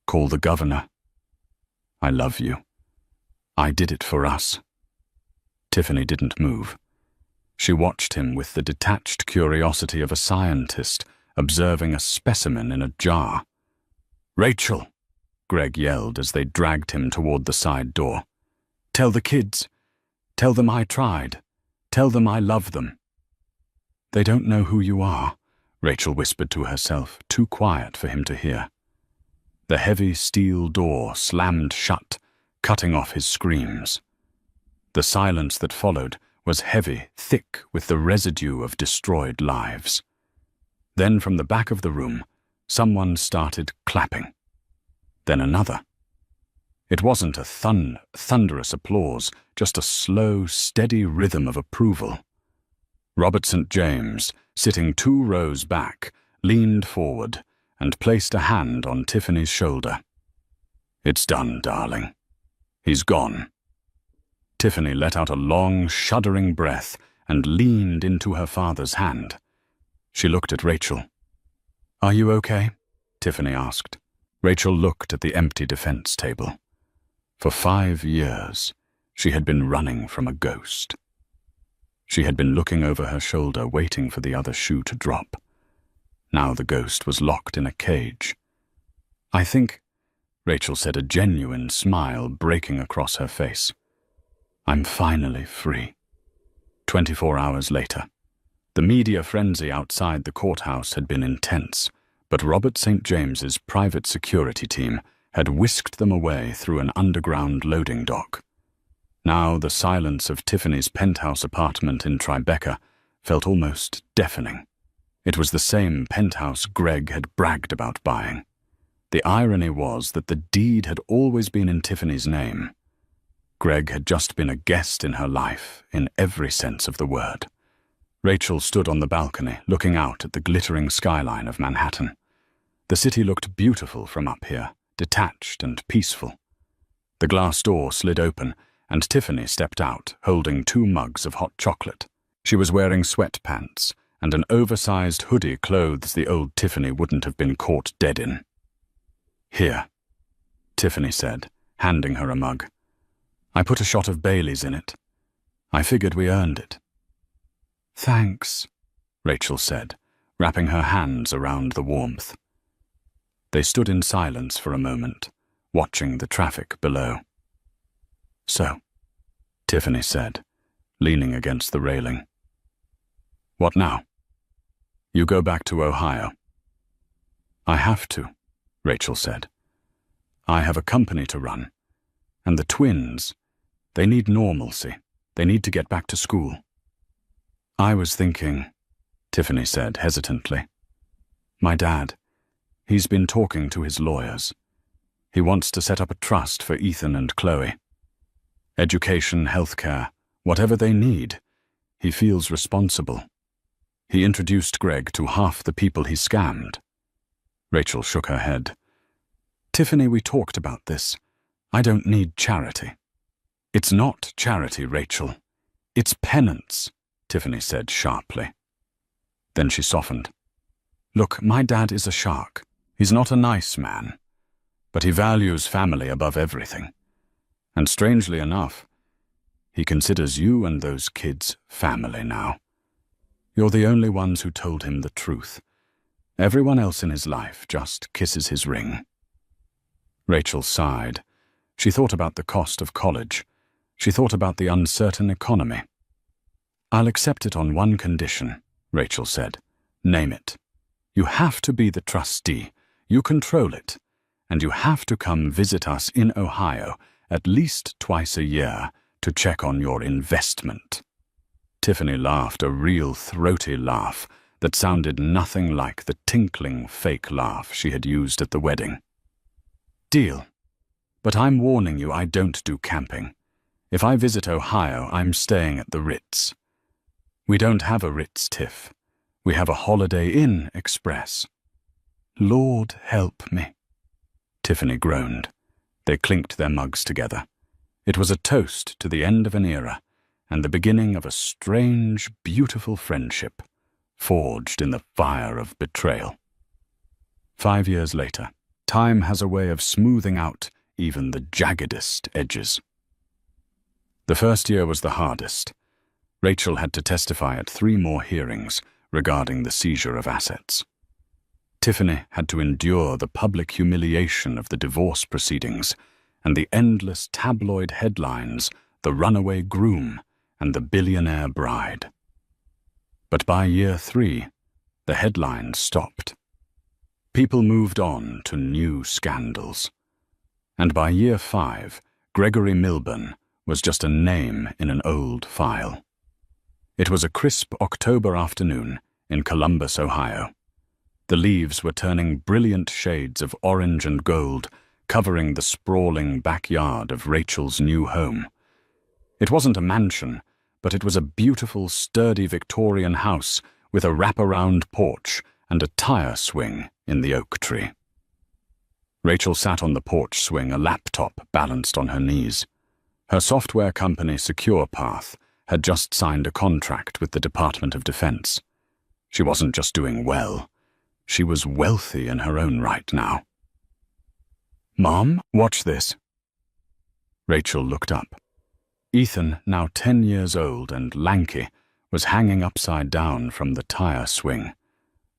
Call the governor. I love you. I did it for us. Tiffany didn't move. She watched him with the detached curiosity of a scientist observing a specimen in a jar. Rachel! Greg yelled as they dragged him toward the side door. Tell the kids. Tell them I tried. Tell them I love them. They don't know who you are, Rachel whispered to herself, too quiet for him to hear. The heavy steel door slammed shut, cutting off his screams. The silence that followed was heavy, thick with the residue of destroyed lives. Then from the back of the room, someone started clapping. Then another. It wasn't a thunderous applause, just a slow, steady rhythm of approval. Robert St. James, sitting 2 rows back, leaned forward and placed a hand on Tiffany's shoulder. It's done, darling. He's gone. Tiffany let out a long, shuddering breath and leaned into her father's hand. She looked at Rachel. Are you okay? Tiffany asked. Rachel looked at the empty defense table. For 5 years, She had been running from a ghost. She had been looking over her shoulder, waiting for the other shoe to drop. Now the ghost was locked in a cage. "I think," Rachel said, a genuine smile breaking across her face, "I'm finally free." 24 hours later. The media frenzy outside the courthouse had been intense, but Robert St. James's private security team had whisked them away through an underground loading dock. Now the silence of Tiffany's penthouse apartment in Tribeca felt almost deafening. It was the same penthouse Greg had bragged about buying. The irony was that the deed had always been in Tiffany's name. Greg had just been a guest in her life, in every sense of the word. Rachel stood on the balcony, looking out at the glittering skyline of Manhattan. The city looked beautiful from up here, detached and peaceful. The glass door slid open, and Tiffany stepped out, holding 2 mugs of hot chocolate. She was wearing sweatpants and an oversized hoodie, clothes the old Tiffany wouldn't have been caught dead in. "Here," Tiffany said, handing her a mug. "I put a shot of Bailey's in it. I figured we earned it." "Thanks," Rachel said, wrapping her hands around the warmth. They stood in silence for a moment, watching the traffic below. "So," Tiffany said, leaning against the railing. "What now? You go back to Ohio." "I have to," Rachel said. "I have a company to run, and the twins, they need normalcy. They need to get back to school." "I was thinking," Tiffany said hesitantly. "My dad, he's been talking to his lawyers. He wants to set up a trust for Ethan and Chloe. Education, healthcare, whatever they need. He feels responsible. He introduced Greg to half the people he scammed." Rachel shook her head. "Tiffany, we talked about this. I don't need charity." "It's not charity, Rachel. It's penance," Tiffany said sharply. Then she softened. "Look, my dad is a shark. He's not a nice man, but he values family above everything. And strangely enough, he considers you and those kids family now. You're the only ones who told him the truth. Everyone else in his life just kisses his ring." Rachel sighed. She thought about the cost of college. She thought about the uncertain economy. "I'll accept it on one condition," Rachel said. "Name it. You have to be the trustee. You control it. And you have to come visit us in Ohio at least twice a year to check on your investment." Tiffany laughed, a real throaty laugh that sounded nothing like the tinkling fake laugh she had used at the wedding. "Deal. But I'm warning you, I don't do camping. If I visit Ohio, I'm staying at the Ritz." "We don't have a Ritz, Tiff. We have a Holiday Inn Express." "Lord help me," Tiffany groaned. They clinked their mugs together. It was a toast to the end of an era and the beginning of a strange, beautiful friendship, forged in the fire of betrayal. 5 years later, time has a way of smoothing out even the jaggedest edges. The first year was the hardest. Rachel had to testify at 3 more hearings regarding the seizure of assets. Tiffany had to endure the public humiliation of the divorce proceedings and the endless tabloid headlines, the runaway groom and the billionaire bride. But by year 3, the headlines stopped. People moved on to new scandals. And by year 5, Gregory Milburn was just a name in an old file. It was a crisp October afternoon in Columbus, Ohio. The leaves were turning brilliant shades of orange and gold, covering the sprawling backyard of Rachel's new home. It wasn't a mansion, but it was a beautiful, sturdy Victorian house with a wraparound porch and a tire swing in the oak tree. Rachel sat on the porch swing, a laptop balanced on her knees. Her software company, SecurePath, had just signed a contract with the Department of Defense. She wasn't just doing well. She was wealthy in her own right now. "Mom, watch this." Rachel looked up. Ethan, now 10 years old and lanky, was hanging upside down from the tire swing.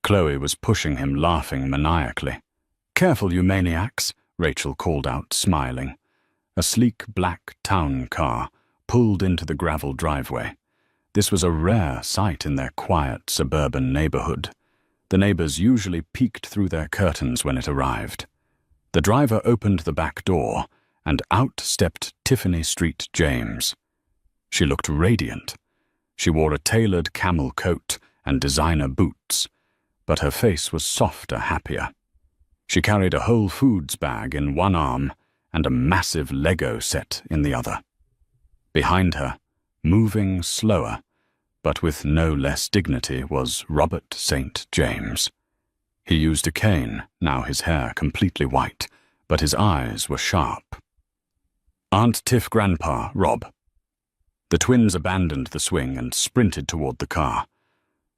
Chloe was pushing him, laughing maniacally. "Careful, you maniacs," Rachel called out, smiling. A sleek black town car pulled into the gravel driveway. This was a rare sight in their quiet suburban neighborhood. The neighbors usually peeked through their curtains when it arrived. The driver opened the back door, and out stepped Tiffany Street James. She looked radiant. She wore a tailored camel coat and designer boots, but her face was softer, happier. She carried a Whole Foods bag in one arm and a massive Lego set in the other. Behind her, moving slower, but with no less dignity, was Robert St. James. He used a cane, now his hair completely white, but his eyes were sharp. "Aunt Tiff, Grandpa, Rob." The twins abandoned the swing and sprinted toward the car.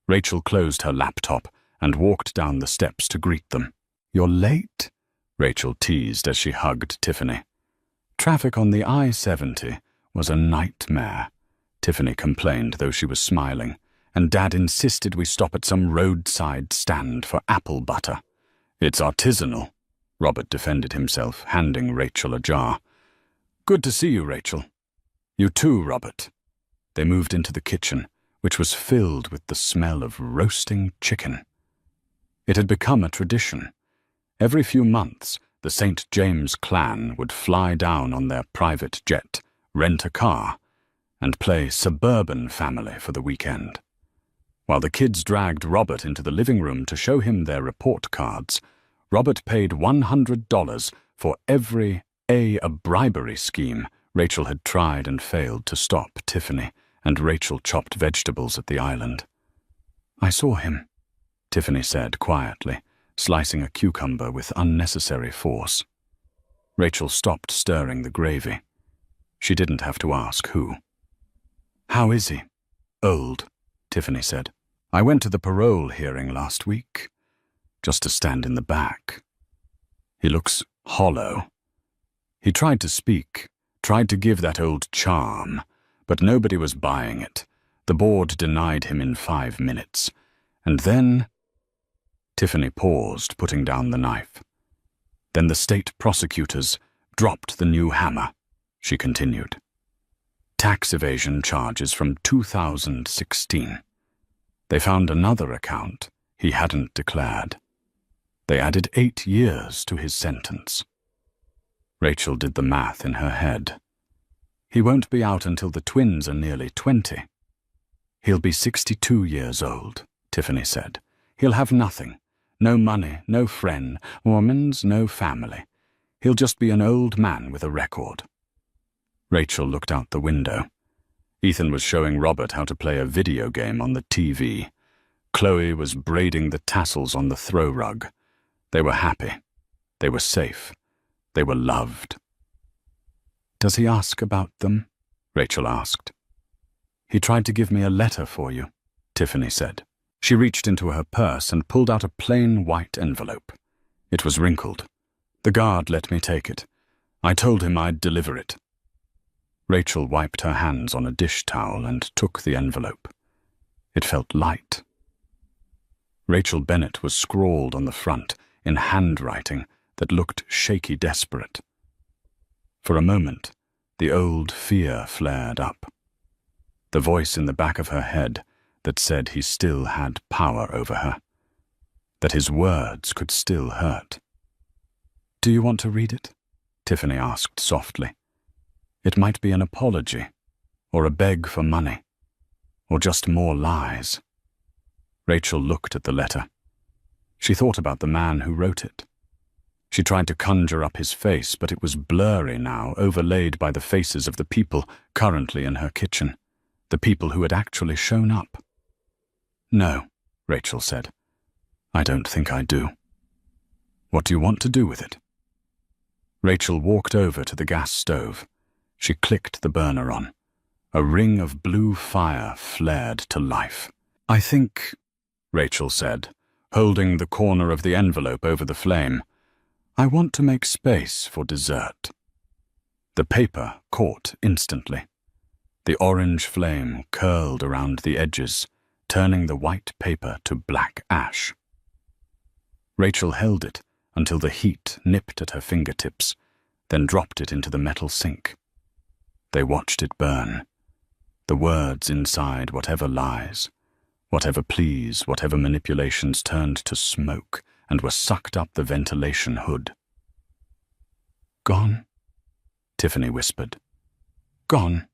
Rachel closed her laptop and walked down the steps to greet them. "You're late?" Rachel teased as she hugged Tiffany. "Traffic on the I-70 was a nightmare," Tiffany complained, though she was smiling, "and Dad insisted we stop at some roadside stand for apple butter." "It's artisanal," Robert defended himself, handing Rachel a jar. "Good to see you, Rachel." "You too, Robert." They moved into the kitchen, which was filled with the smell of roasting chicken. It had become a tradition. Every few months, the St. James clan would fly down on their private jet, rent a car, and play suburban family for the weekend. While the kids dragged Robert into the living room to show him their report cards, Robert paid $100 for every a bribery scheme Rachel had tried and failed to stop Tiffany, and Rachel chopped vegetables at the island. "I saw him," Tiffany said quietly, slicing a cucumber with unnecessary force. Rachel stopped stirring the gravy. She didn't have to ask who. "How is he?" "Old," Tiffany said. "I went to the parole hearing last week, just to stand in the back. He looks hollow. He tried to speak, tried to give that old charm, but nobody was buying it. The board denied him in 5 minutes. And then—" Tiffany paused, putting down the knife. "Then the state prosecutors dropped the new hammer," she continued. "Tax evasion charges from 2016. They found another account he hadn't declared. They added 8 years to his sentence." Rachel did the math in her head. "He won't be out until the twins are nearly 20. "He'll be 62 years old," Tiffany said. "He'll have nothing. No money, no friend, women's, no family. He'll just be an old man with a record." Rachel looked out the window. Ethan was showing Robert how to play a video game on the TV. Chloe was braiding the tassels on the throw rug. They were happy. They were safe. They were loved. "Does he ask about them?" Rachel asked. "He tried to give me a letter for you," Tiffany said. She reached into her purse and pulled out a plain white envelope. It was wrinkled. "The guard let me take it. I told him I'd deliver it." Rachel wiped her hands on a dish towel and took the envelope. It felt light. Rachel Bennett was scrawled on the front in handwriting that looked shaky desperate. For a moment, the old fear flared up. The voice in the back of her head that said he still had power over her, that his words could still hurt. "Do you want to read it?" Tiffany asked softly. "It might be an apology, or a beg for money, or just more lies." Rachel looked at the letter. She thought about the man who wrote it. She tried to conjure up his face, but it was blurry now, overlaid by the faces of the people currently in her kitchen, the people who had actually shown up. "No," Rachel said. "I don't think I do." "What do you want to do with it?" Rachel walked over to the gas stove. She clicked the burner on. A ring of blue fire flared to life. "I think," Rachel said, holding the corner of the envelope over the flame, "I want to make space for dessert." The paper caught instantly. The orange flame curled around the edges, turning the white paper to black ash. Rachel held it until the heat nipped at her fingertips, then dropped it into the metal sink. They watched it burn. The words inside whatever lies, whatever pleas, whatever manipulations turned to smoke and were sucked up the ventilation hood. "Gone?" Tiffany whispered. "Gone,"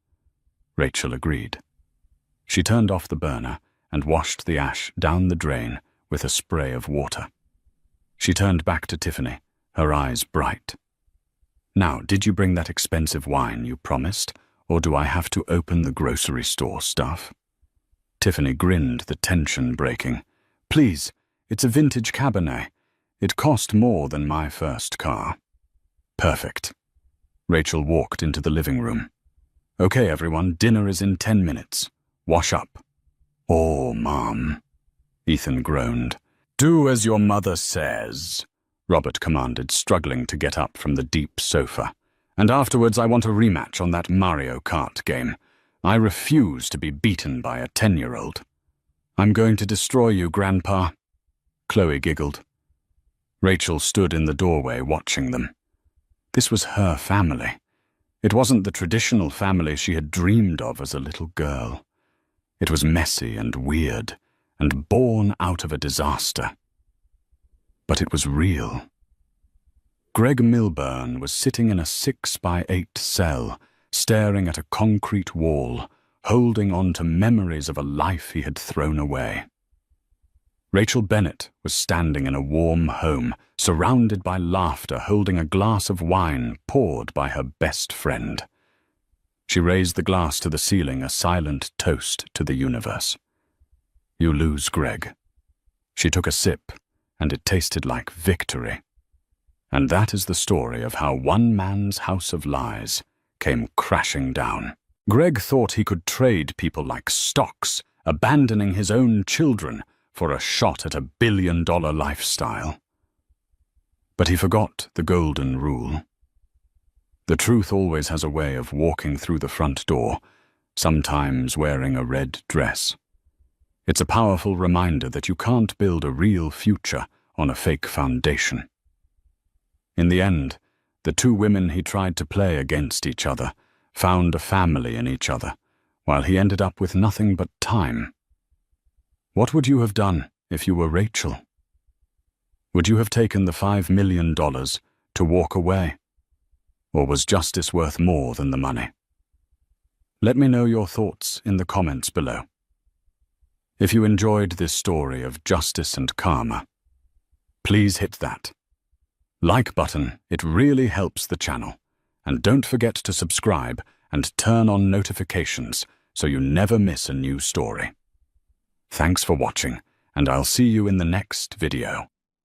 Rachel agreed. She turned off the burner and washed the ash down the drain with a spray of water. She turned back to Tiffany, her eyes bright. "Now, did you bring that expensive wine you promised, or do I have to open the grocery store stuff?" Tiffany grinned, the tension breaking. "Please, it's a vintage Cabernet. It cost more than my first car." "Perfect." Rachel walked into the living room. "Okay, everyone, dinner is in 10 minutes. Wash up." "Oh, Mom," Ethan groaned. "Do as your mother says," Robert commanded, struggling to get up from the deep sofa. "And afterwards I want a rematch on that Mario Kart game. I refuse to be beaten by a 10-year-old. "I'm going to destroy you, Grandpa," Chloe giggled. Rachel stood in the doorway watching them. This was her family. It wasn't the traditional family she had dreamed of as a little girl. It was messy and weird, and born out of a disaster. But it was real. Greg Milburn was sitting in a 6-by-8 cell, staring at a concrete wall, holding on to memories of a life he had thrown away. Rachel Bennett was standing in a warm home, surrounded by laughter, holding a glass of wine poured by her best friend. She raised the glass to the ceiling, a silent toast to the universe. "You lose, Greg." She took a sip, and it tasted like victory. And that is the story of how one man's house of lies came crashing down. Greg thought he could trade people like stocks, abandoning his own children for a shot at a billion-dollar lifestyle. But he forgot the golden rule. The truth always has a way of walking through the front door, sometimes wearing a red dress. It's a powerful reminder that you can't build a real future on a fake foundation. In the end, the two women he tried to play against each other found a family in each other, while he ended up with nothing but time. What would you have done if you were Rachel? Would you have taken the $5 million to walk away? Or was justice worth more than the money? Let me know your thoughts in the comments below. If you enjoyed this story of justice and karma, please hit that like button. It really helps the channel. And don't forget to subscribe and turn on notifications so you never miss a new story. Thanks for watching, and I'll see you in the next video.